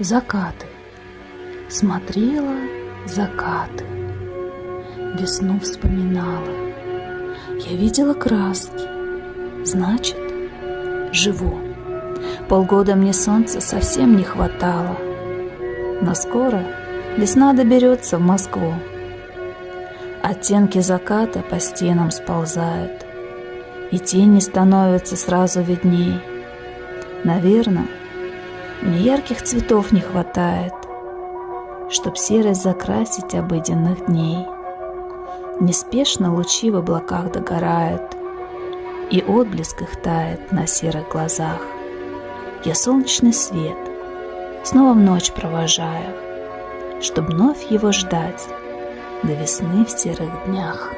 Закаты. Смотрела закаты, весну вспоминала. Я видела краски, значит, живу. Полгода мне солнца совсем не хватало, но скоро весна доберется в Москву. Оттенки заката по стенам сползают, и тени становятся сразу видней. Наверное, мне ярких цветов не хватает, чтоб серость закрасить обыденных дней. Неспешно лучи в облаках догорают, и отблеск их тает на серых глазах. Я солнечный свет снова в ночь провожаю, чтоб вновь его ждать до весны в серых днях.